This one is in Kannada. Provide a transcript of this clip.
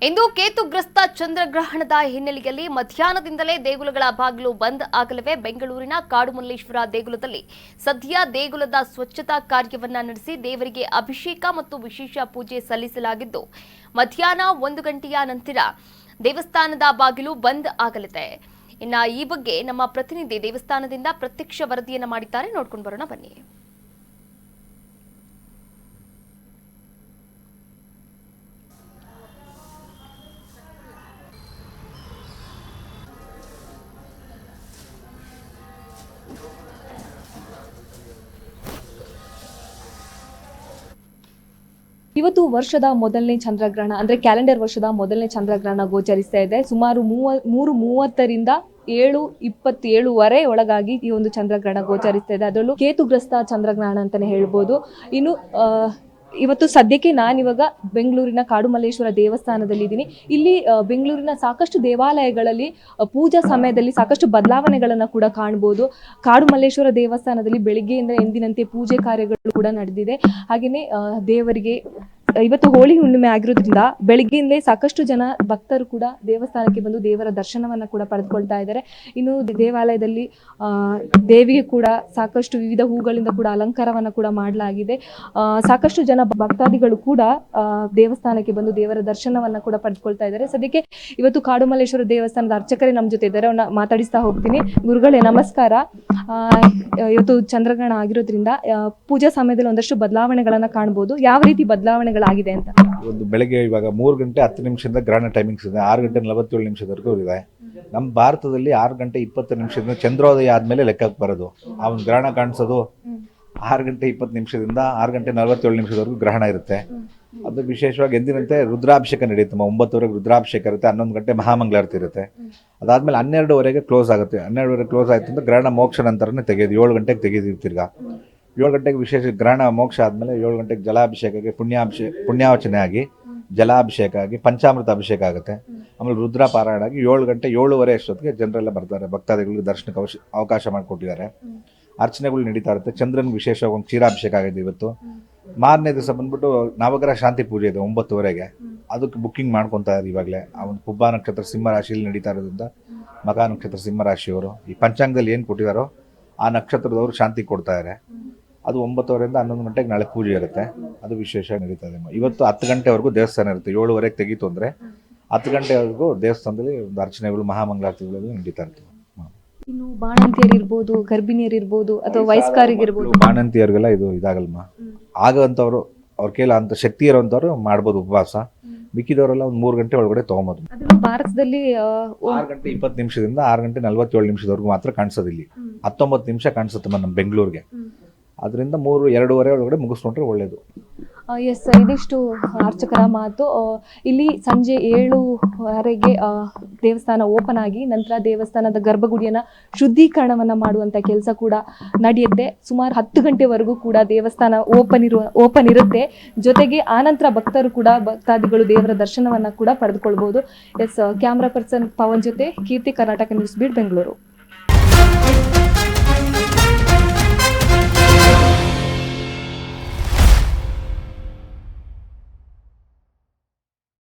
ಇಂದು ಕೇತುಗ್ರಸ್ತ ಚಂದ್ರಗ್ರಹಣದ ಹಿನ್ನೆಲೆಯಲ್ಲಿ ಮಧ್ಯಾಹ್ನದಿಂದಲೇ ದೇಗುಲಗಳ ಬಾಗಿಲು ಬಂದ್ ಆಗಲಿವೆ. ಬೆಂಗಳೂರಿನ ಕಾಡುಮಲ್ಲೇಶ್ವರ ದೇಗುಲದಲ್ಲಿ ಸದ್ಯ ದೇಗುಲದ ಸ್ವಚ್ಛತಾ ಕಾರ್ಯವನ್ನ ನಡೆಸಿ ದೇವರಿಗೆ ಅಭಿಷೇಕ ಮತ್ತು ವಿಶೇಷ ಪೂಜೆ ಸಲ್ಲಿಸಲಾಗಿದ್ದು, ಮಧ್ಯಾಹ್ನ 1 ಗಂಟೆಯ ನಂತರ ದೇವಸ್ಥಾನದ ಬಾಗಿಲು ಬಂದ್ ಆಗಲಿದೆ. ಇನ್ನು ಈ ಬಗ್ಗೆ ನಮ್ಮ ಪ್ರತಿನಿಧಿ ದೇವಸ್ಥಾನದಿಂದ ಪ್ರತ್ಯಕ್ಷ ವರದಿಯನ್ನ ಮಾಡಿದ್ದಾರೆ. ನೋಡ್ಕೊಂಡು ಬರೋಣ ಬನ್ನಿ. ಇವತ್ತು ವರ್ಷದ ಮೊದಲನೇ ಚಂದ್ರಗ್ರಹಣ ಅಂದ್ರೆ ಕ್ಯಾಲೆಂಡರ್ ವರ್ಷದ ಮೊದಲನೇ ಚಂದ್ರಗ್ರಹಣ ಗೋಚರಿಸ್ತಾ ಇದೆ. ಸುಮಾರು 3:30ರಿಂದ 7:27 ಒಳಗಾಗಿ ಈ ಒಂದು ಚಂದ್ರಗ್ರಹಣ ಗೋಚರಿಸ್ತಾ ಇದೆ. ಅದರಲ್ಲೂ ಕೇತುಗ್ರಸ್ತ ಚಂದ್ರಗ್ರಹಣ ಅಂತಾನೆ ಹೇಳ್ಬೋದು. ಇನ್ನು ಇವತ್ತು ಸದ್ಯಕ್ಕೆ ನಾನಿವಾಗ ಬೆಂಗಳೂರಿನ ಕಾಡುಮಲ್ಲೇಶ್ವರ ದೇವಸ್ಥಾನದಲ್ಲಿ ಇದ್ದೀನಿ. ಇಲ್ಲಿ ಬೆಂಗಳೂರಿನ ಸಾಕಷ್ಟು ದೇವಾಲಯಗಳಲ್ಲಿ ಪೂಜಾ ಸಮಯದಲ್ಲಿ ಸಾಕಷ್ಟು ಬದಲಾವಣೆಗಳನ್ನು ಕೂಡ ಕಾಣಬಹುದು. ಕಾಡುಮಲ್ಲೇಶ್ವರ ದೇವಸ್ಥಾನದಲ್ಲಿ ಬೆಳಿಗ್ಗೆಯಿಂದ ಎಂದಿನಂತೆ ಪೂಜೆ ಕಾರ್ಯಗಳು ಕೂಡ ನಡೆದಿದೆ. ಹಾಗೆಯೇ ದೇವರಿಗೆ ಇವತ್ತು ಹೋಳಿ ಹುಣ್ಣಿಮೆ ಆಗಿರೋದ್ರಿಂದ ಬೆಳಿಗ್ಗೆಯಿಂದಲೇ ಸಾಕಷ್ಟು ಜನ ಭಕ್ತರು ಕೂಡ ದೇವಸ್ಥಾನಕ್ಕೆ ಬಂದು ದೇವರ ದರ್ಶನವನ್ನ ಕೂಡ ಪಡೆದುಕೊಳ್ತಾ ಇದ್ದಾರೆ. ಇನ್ನು ದೇವಾಲಯದಲ್ಲಿ ದೇವಿಗೆ ಕೂಡ ಸಾಕಷ್ಟು ವಿವಿಧ ಹೂಗಳಿಂದ ಕೂಡ ಅಲಂಕಾರವನ್ನ ಕೂಡ ಮಾಡಲಾಗಿದೆ. ಸಾಕಷ್ಟು ಜನ ಭಕ್ತಾದಿಗಳು ಕೂಡ ದೇವಸ್ಥಾನಕ್ಕೆ ಬಂದು ದೇವರ ದರ್ಶನವನ್ನ ಕೂಡ ಪಡೆದುಕೊಳ್ತಾ ಇದ್ದಾರೆ. ಸದ್ಯಕ್ಕೆ ಇವತ್ತು ಕಾಡುಮಲ್ಲೇಶ್ವರ ದೇವಸ್ಥಾನದ ಅರ್ಚಕರೇ ನಮ್ಮ ಜೊತೆ ಇದ್ದಾರೆ. ಅವ್ರನ್ನ ಮಾತಾಡಿಸ್ತಾ ಹೋಗ್ತೀನಿ. ಗುರುಗಳೇ ನಮಸ್ಕಾರ. ಇವತ್ತು ಚಂದ್ರಗ್ರಹಣ ಆಗಿರೋದ್ರಿಂದ ಪೂಜಾ ಸಮಯದಲ್ಲಿ ಒಂದಷ್ಟು ಬದಲಾವಣೆಗಳನ್ನ ಕಾಣಬಹುದು. ಯಾವ ರೀತಿ ಬದಲಾವಣೆಗಳಾಗಿದೆ ಅಂತ? ಒಂದು ಬೆಳಗ್ಗೆ ಇವಾಗ 3 ಗಂಟೆ 10 ನಿಮಿಷದಿಂದ ಗ್ರಹಣ ಟೈಮಿಂಗ್ಸ್ ಇದೆ. 6 ಗಂಟೆ 47 ನಿಮಿಷದವರೆಗೂ ಇದೆ. ನಮ್ಮ ಭಾರತದಲ್ಲಿ 6 ಗಂಟೆ 20 ನಿಮಿಷದಿಂದ ಚಂದ್ರೋದಯ ಆದ್ಮೇಲೆ ಲೆಕ್ಕಕ್ಕೆ ಬರೋದು. ಆ ಒಂದು ಗ್ರಹಣ ಕಾಣಿಸೋದು 6 ಗಂಟೆ 20 ನಿಮಿಷದಿಂದ 6 ಗಂಟೆ 47 ನಿಮಿಷದವರೆಗೂ ಗ್ರಹಣ ಇರುತ್ತೆ. ಅದು ವಿಶೇಷವಾಗಿ ಎಂದಿನಂತೆ ರುದ್ರಾಭಿಷೇಕ ನಡೆಯುತ್ತೆ. 9:00ವರೆಗೆ ರುದ್ರಾಭಿಷೇಕ ಇರುತ್ತೆ. 11 ಗಂಟೆ ಮಹಾಮಂಗಳಾರತಿ ಇರುತ್ತೆ. ಅದಾದ್ಮೇಲೆ 12:00ವರೆಗೆ ಕ್ಲೋಸ್ ಆಗುತ್ತೆ. 12:00ವರೆಗೆ ಕ್ಲೋಸ್ ಆಯ್ತು ಅಂದ್ರೆ ಗ್ರಹಣ ಮೋಕ್ಷ ನಂತರನೇ ತೆಗೆಯೋದು. 7 ಗಂಟೆಗೆ ತೆಗೆದಿರ್ತೀವಿ. ತಿರ್ಗಾ 7 ಗಂಟೆಗೆ ವಿಶೇಷ ಗ್ರಹಣ ಮೋಕ್ಷ ಆದಮೇಲೆ 7 ಗಂಟೆಗೆ ಜಲಾಭಿಷೇಕಕ್ಕೆ ಪುಣ್ಯಾವಚನೆ ಆಗಿ ಜಲಾಭಿಷೇಕ ಆಗಿ ಪಂಚಾಮೃತ ಅಭಿಷೇಕ ಆಗುತ್ತೆ. ಆಮೇಲೆ ರುದ್ರ ಪಾರಾಯಣ ಆಗಿ 7 ಗಂಟೆ 7:15 ಅಷ್ಟೊತ್ತಿಗೆ ಜನರೆಲ್ಲ ಬರ್ತಾರೆ. ಭಕ್ತಾದಿಗಳಿಗೆ ದರ್ಶನಕ್ಕೆ ಅವಕಾಶ ಮಾಡಿಕೊಟ್ಟಿದ್ದಾರೆ. ಅರ್ಚನೆಗಳು ನಡೀತಾ ಇರುತ್ತೆ. ಚಂದ್ರನಿಗೆ ವಿಶೇಷವಾಗಿ ಒಂದು ಕ್ಷೀರಾಭಿಷೇಕ ಆಗಿದೆ ಇವತ್ತು. ಮಾರನೇ ದಿವಸ ಬಂದ್ಬಿಟ್ಟು ನವಗ್ರಹ ಶಾಂತಿ ಪೂಜೆ ಇದೆ 9:00ವರೆಗೆ. ಅದಕ್ಕೆ ಬುಕ್ಕಿಂಗ್ ಮಾಡ್ಕೊತಾ ಇದ್ದಾರೆ ಇವಾಗಲೇ. ಆ ಒಂದು ಪುಬ್ಬ ನಕ್ಷತ್ರ ಸಿಂಹ ರಾಶಿಯಲ್ಲಿ ನಡೀತಾ ಇರೋದ್ರಿಂದ ಮಗ ನಕ್ಷತ್ರ ಸಿಂಹ ರಾಶಿಯವರು ಈ ಪಂಚಾಂಗದಲ್ಲಿ ಏನು ಕೊಟ್ಟಿದ್ದಾರೋ ಆ ನಕ್ಷತ್ರದವರು ಶಾಂತಿ ಕೊಡ್ತಾ ಇದ್ದಾರೆ. ಅದು 9:00ವರೆಯಿಂದ 11 ಗಂಟೆಗೆ ನಾಳೆ ಪೂಜೆ ಇರುತ್ತೆ. ಅದು ವಿಶೇಷ ನಡೀತಾ ಇದೆ. ಇವತ್ತು 10 ಗಂಟೆವರೆಗೂ ದೇವಸ್ಥಾನ ಇರುತ್ತೆ. 7:00ವರೆಗೆ ತೆಗೀತು ಅಂದರೆ 10 ಗಂಟೆವರೆಗೂ ದೇವಸ್ಥಾನದಲ್ಲಿ ಒಂದು ಅರ್ಚನೆಗಳು ಮಹಾಮಂಗಳಾರತಿಗಳು ನಡೀತಾ ಇರ್ತವೆ. ಇನ್ನು ಬಾಣಂತಿಯರು ಇರ್ಬೋದು, ಗರ್ಭಿಣಿಯರು ಇರ್ಬೋದು, ಅಥವಾ ವಯಸ್ಕರಿಗಿರ್ಬೋದು. ಬಾಣಂತಿಯರಿಗೆಲ್ಲ ಇದು ಇದಾಗಲ್ಮ. ಆಗಂತವ್ರು ಅವ್ರ ಕೈಲ ಅಂತ ಶಕ್ತಿ ಇರೋಂಥವ್ರು ಮಾಡ್ಬೋದು ಉಪವಾಸ. ಮಿಕ್ಕಿದವರೆಲ್ಲ ಒಂದು 3 ಗಂಟೆ ಒಳಗಡೆ ತಗೊಂಬೋದು. ಭಾರತದಲ್ಲಿ 6 ಗಂಟೆ 20 ನಿಮಿಷದಿಂದ 6 ಗಂಟೆ 47 ನಿಮಿಷದವರೆಗೂ ಮಾತ್ರ ಕಾಣಿಸೋದು. ಇಲ್ಲಿ 19 ನಿಮಿಷ ಕಾಣಿಸುತ್ತೆ ನಮ್ಮ ಬೆಂಗಳೂರಿಗೆ. ಅದರಿಂದ 2:30 ಒಳಗಡೆ ಮುಗಿಸ್ಕೊಂಡ್ರೆ ಒಳ್ಳೇದು. ಎಸ್, ಇದಿಷ್ಟು ಅರ್ಚಕರ ಮಾತು. ಇಲ್ಲಿ ಸಂಜೆ 7:00ವರೆಗೆ ದೇವಸ್ಥಾನ ಓಪನ್ ಆಗಿ ನಂತರ ದೇವಸ್ಥಾನದ ಗರ್ಭಗುಡಿಯನ್ನ ಶುದ್ಧೀಕರಣವನ್ನ ಮಾಡುವಂತ ಕೆಲಸ ಕೂಡ ನಡೆಯುತ್ತೆ. ಸುಮಾರು 10 ಗಂಟೆವರೆಗೂ ಕೂಡ ದೇವಸ್ಥಾನ ಓಪನ್ ಇರುತ್ತೆ. ಜೊತೆಗೆ ಆನಂತರ ಭಕ್ತಾದಿಗಳು ದೇವರ ದರ್ಶನವನ್ನ ಕೂಡ ಪಡೆದುಕೊಳ್ಬಹುದು. ಎಸ್, ಕ್ಯಾಮ್ರಾ ಪರ್ಸನ್ ಪವನ್ ಜೊತೆ ಕೀರ್ತಿ, ಕರ್ನಾಟಕ ನ್ಯೂಸ್ ಬೀಟ್, ಬೆಂಗಳೂರು.